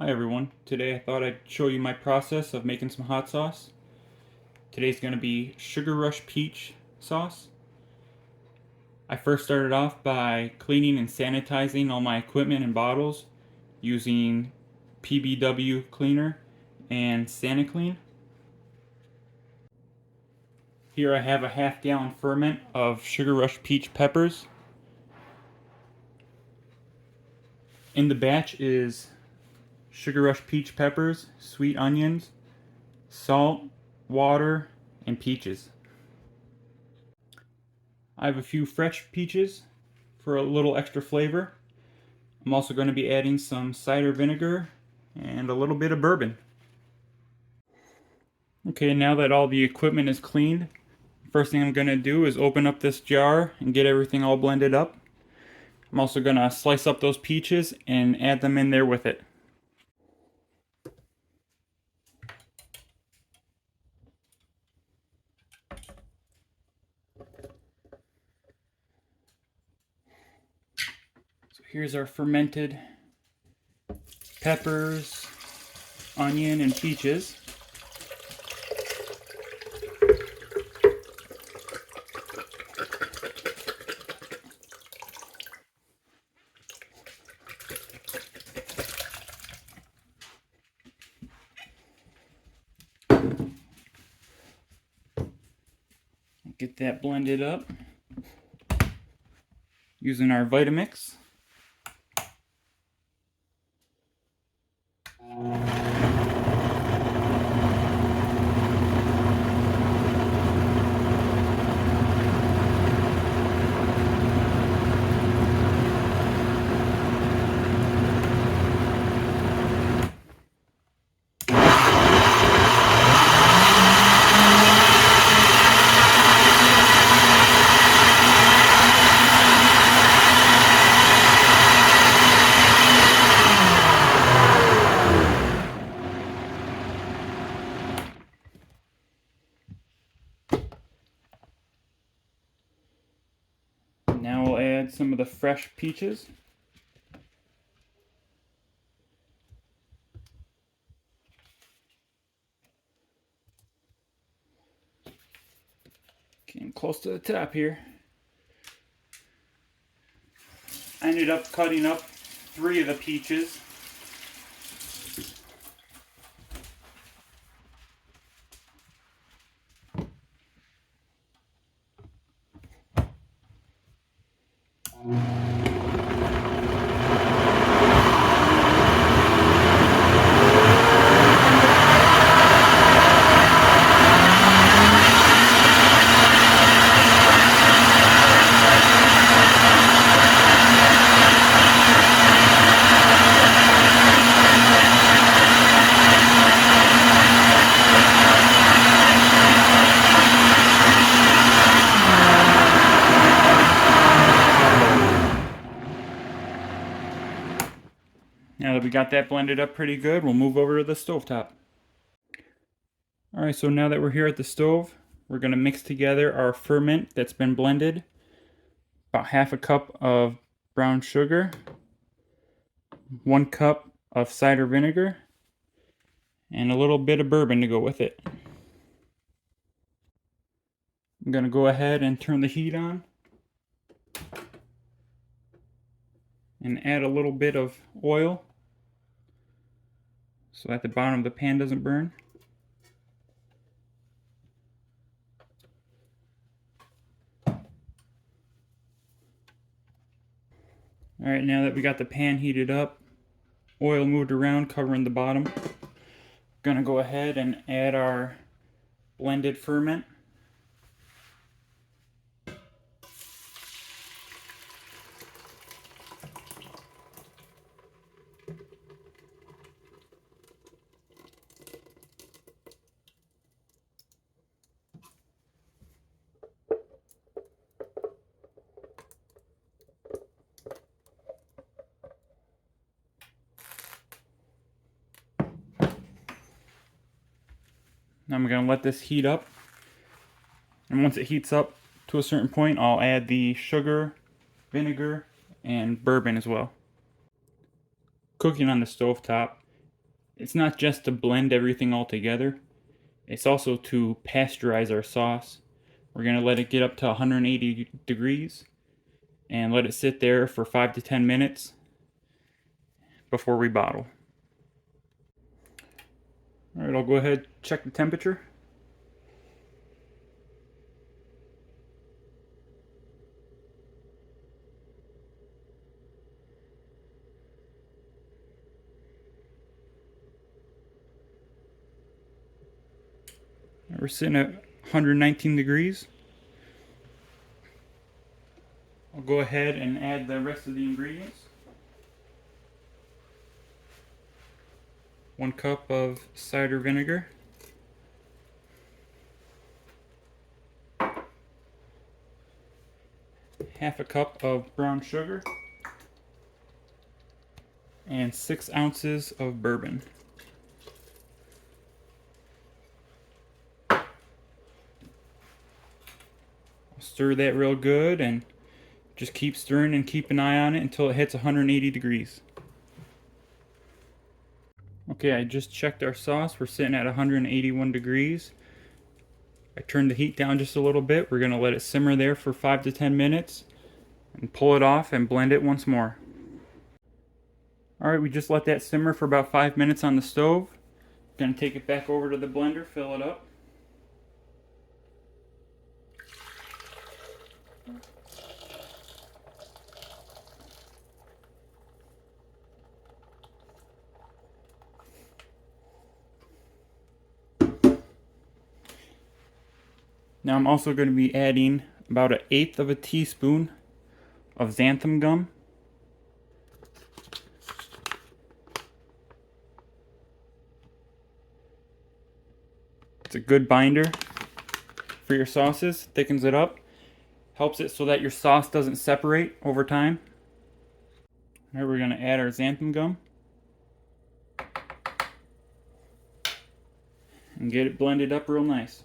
Hi everyone, today I thought I'd show you my process of making some hot sauce. Today's going to be Sugar Rush Peach sauce. I first started off by cleaning and sanitizing all my equipment and bottles using PBW cleaner and SaniClean. Here I have a half-gallon ferment of Sugar Rush Peach peppers. In the batch is Sugar Rush Peach peppers, sweet onions, salt, water, and peaches. I have a few fresh peaches for a little extra flavor. I'm also going to be adding some cider vinegar and a little bit of bourbon. Okay, now that all the equipment is cleaned, first thing I'm going to do is open up this jar and get everything all blended up. I'm also going to slice up those peaches and add them in there with it. So here's our fermented peppers, onion, and peaches. Get that blended up using our Vitamix. Now we'll add some of the fresh peaches. Getting close to the top here. I ended up cutting up 3 of the peaches. Now that we got that blended up pretty good, we'll move over to the stovetop. Alright, so now that we're here at the stove, we're going to mix together our ferment that's been blended. About half a cup of brown sugar, 1 cup of cider vinegar, and a little bit of bourbon to go with it. I'm going to go ahead and turn the heat on and add a little bit of oil so that the bottom of the pan doesn't burn. Alright, now that we got the pan heated up, oil moved around covering the bottom, gonna go ahead and add our blended ferment. Now I'm going to let this heat up, and once it heats up to a certain point, I'll add the sugar, vinegar, and bourbon as well. Cooking on the stovetop It's not just to blend everything all together, it's also to pasteurize our sauce. We're going to let it get up to 180 degrees and let it sit there for 5 to 10 minutes before we bottle. Alright, I'll go ahead and check the temperature. We're sitting at 119 degrees. I'll go ahead and add the rest of the ingredients. 1 cup of cider vinegar. 1/2 cup of brown sugar. And 6 ounces of bourbon. Stir that real good and just keep stirring and keep an eye on it until it hits 180 degrees. Okay, I just checked our sauce. We're sitting at 181 degrees. I turned the heat down just a little bit. We're going to let it simmer there for 5 to 10 minutes and pull it off and blend it once more. Alright, we just let that simmer for about 5 minutes on the stove. Going to take it back over to the blender, fill it up. Now I'm also going to be adding about 1/8 of a teaspoon of xanthan gum. It's a good binder for your sauces, thickens it up, helps it so that your sauce doesn't separate over time. Now we're going to add our xanthan gum and get it blended up real nice.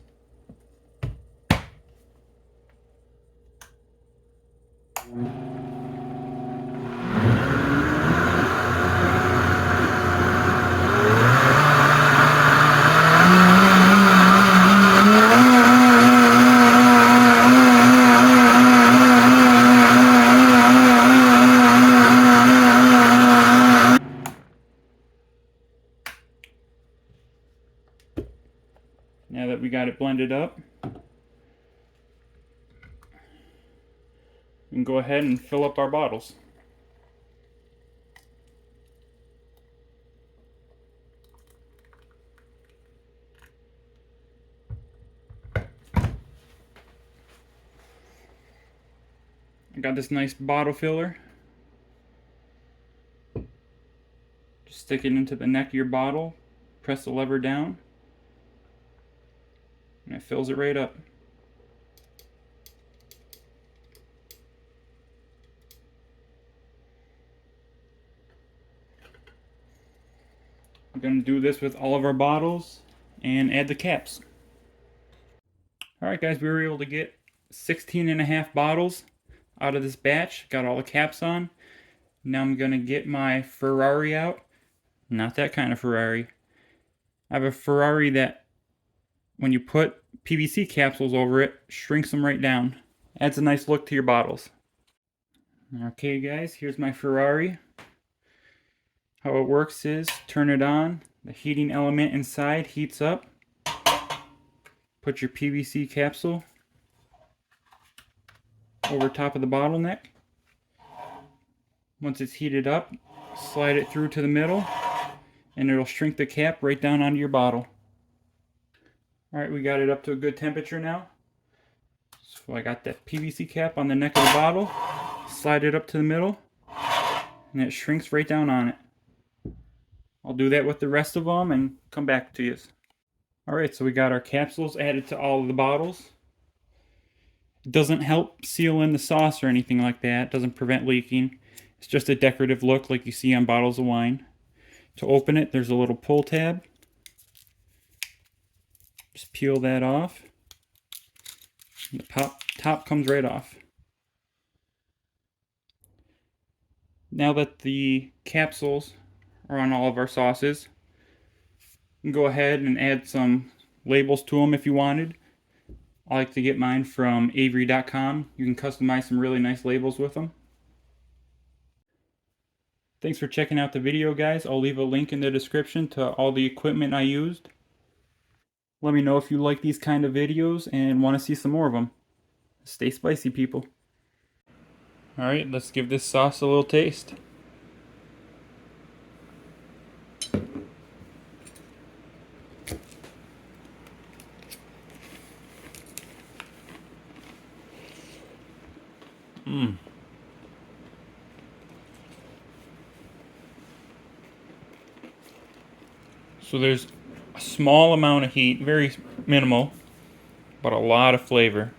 Now that we got it blended up, we can go ahead and fill up our bottles. I got this nice bottle filler. Just stick it into the neck of your bottle, press the lever down, and it fills it right up. We're going to do this with all of our bottles and add the caps. Alright guys, we were able to get 16.5 bottles out of this batch. Got all the caps on. Now I'm going to get my Ferrari out. Not that kind of Ferrari. I have a Ferrari that when you put PVC capsules over it, shrinks them right down. Adds a nice look to your bottles. Okay guys, here's my Ferrari. How it works is, turn it on, the heating element inside heats up. Put your PVC capsule over top of the bottleneck. Once it's heated up, slide it through to the middle, and it'll shrink the cap right down onto your bottle. Alright, we got it up to a good temperature now. So I got that PVC cap on the neck of the bottle, slide it up to the middle, and it shrinks right down on it. I'll do that with the rest of them and come back to you. Alright, so we got our capsules added to all of the bottles. It doesn't help seal in the sauce or anything like that. It doesn't prevent leaking. It's just a decorative look like you see on bottles of wine. To open it, there's a little pull tab. Just peel that off. The top comes right off. Now that the capsules are on all of our sauces, can go ahead and add some labels to them if you wanted. I like to get mine from Avery.com. You can customize some really nice labels with them. Thanks for checking out the video, guys. I'll leave a link in the description to all the equipment I used. Let me know if you like these kind of videos and want to see some more of them. Stay spicy, people. Alright, let's give this sauce a little taste. So there's a small amount of heat, very minimal, but a lot of flavor.